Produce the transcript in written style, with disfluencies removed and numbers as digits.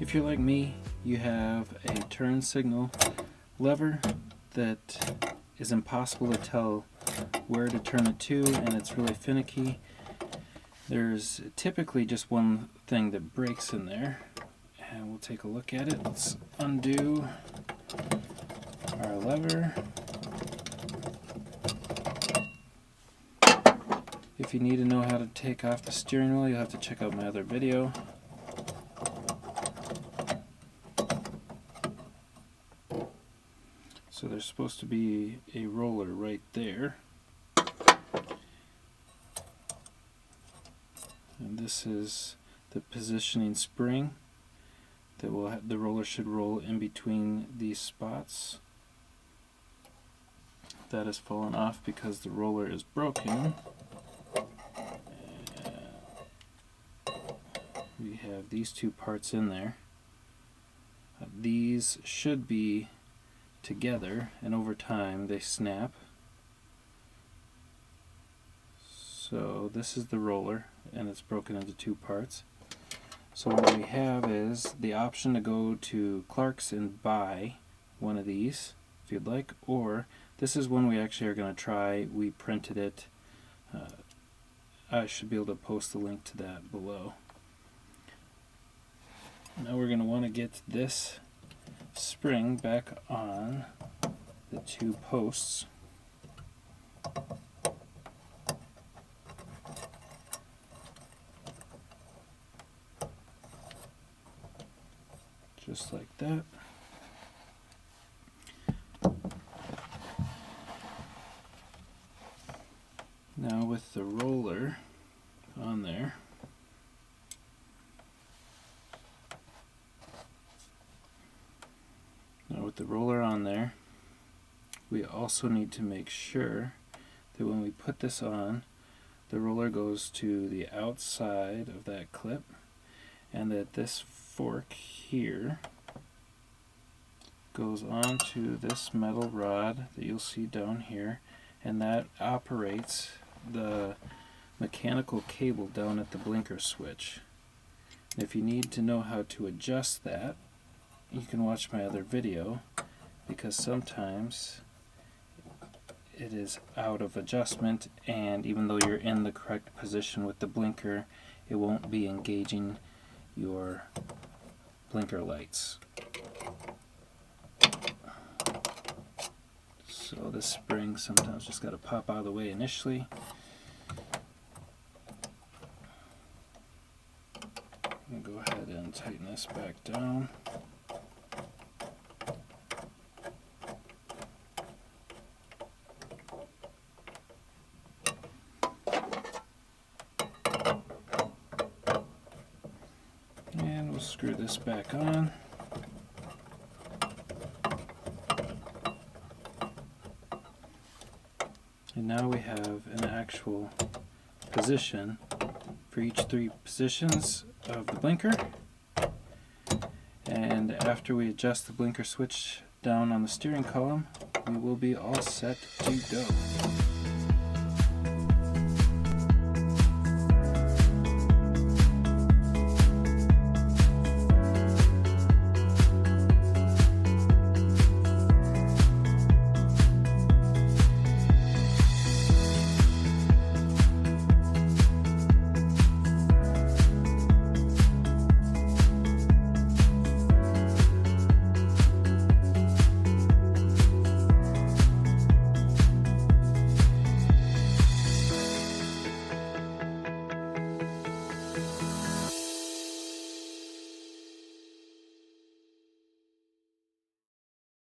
If you're like me, you have a turn signal lever that is impossible to tell where to turn it to, and it's really finicky. There's typically just one thing that breaks in there, and we'll take a look at it. Let's undo our lever. If you need to know how to take off the steering wheel, you'll have to check out my other video. So there's supposed to be a roller right there. And this is the positioning spring that will the roller should roll in between these spots. That has fallen off because the roller is broken. We have these two parts in there. These should be together, and over time they snap. So this is the roller, and it's broken into two parts. So what we have is the option to go to Clark's and buy one of these if you'd like, or this is one we actually are going to try. We printed it. I should be able to post the link to that below. Now we're going to want to get this spring back on the two posts. Just like that. Now with the roller on there, we also need to make sure that when we put this on, the roller goes to the outside of that clip, and that this fork here goes onto this metal rod that you'll see down here, and that operates the mechanical cable down at the blinker switch. And if you need to know how to adjust that, you can watch my other video, because sometimes it is out of adjustment, and even though you're in the correct position with the blinker, it won't be engaging your blinker lights. So this spring sometimes just got to pop out of the way initially. I'm going to go ahead and tighten this back down. And we'll screw this back on. And now we have an actual position for each three positions of the blinker. And after we adjust the blinker switch down on the steering column, we will be all set to go.